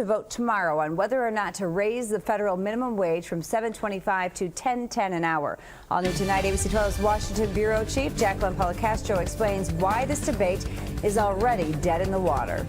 To vote tomorrow on whether or not to raise the federal minimum wage from $7.25 to $10.10 an hour. All new tonight, ABC 12's Washington Bureau Chief Jacqueline Policastro explains why this debate is already dead in the water.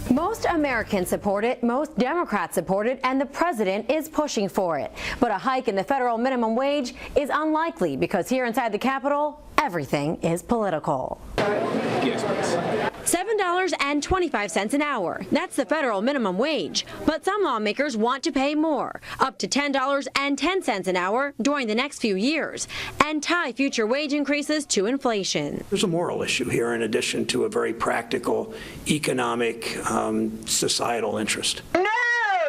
Most Americans support it, most Democrats support it, and the president is pushing for it. But a hike in the federal minimum wage is unlikely because here inside the Capitol, everything is political. Yes, please. $7.25 an hour. That's the federal minimum wage. But some lawmakers want to pay more, up to $10.10 an hour during the next few years, and tie future wage increases to inflation. There's a moral issue here in addition to a very practical economic, societal interest. No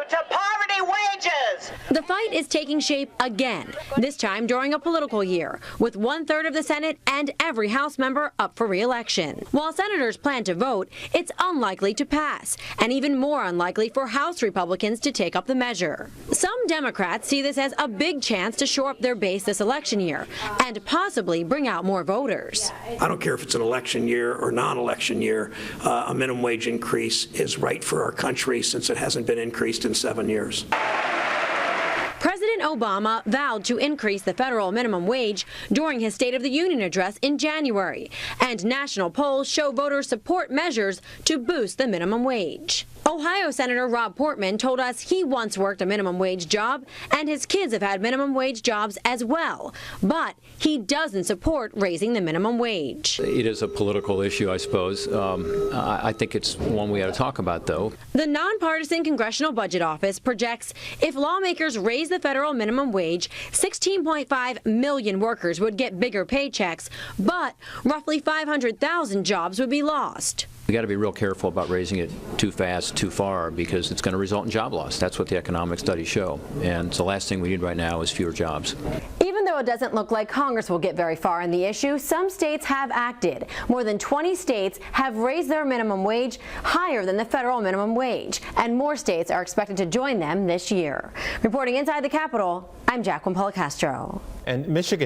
to poverty wages! The fight is taking shape again, this time during a political year, with 1/3 of the Senate and every House member up for re-election. While senators plan to vote, it's unlikely to pass, and even more unlikely for House Republicans to take up the measure. Some Democrats see this as a big chance to shore up their base this election year and possibly bring out more voters. I don't care if it's an election year or non-election year, a minimum wage increase is right for our country since it hasn't been increased in 7 years. President Obama vowed to increase the federal minimum wage during his State of the Union address in January, and national polls show voters support measures to boost the minimum wage. Ohio Senator Rob Portman told us he once worked a minimum wage job, and his kids have had minimum wage jobs as well, but he doesn't support raising the minimum wage. It is a political issue, I suppose. I think it's one we ought to talk about, though. The nonpartisan Congressional Budget Office projects if lawmakers raise the federal minimum wage, 16.5 million workers would get bigger paychecks, but roughly 500,000 jobs would be lost. We got to be real careful about raising it too fast, too far, because it's going to result in job loss. That's what the economic studies show. And the last thing we need right now is fewer jobs. Even though it doesn't look like Congress will get very far in the issue, some states have acted. More than 20 states have raised their minimum wage higher than the federal minimum wage, and more states are expected to join them this year. Reporting inside the Capitol, I'm Jacqueline Policastro. And Michigan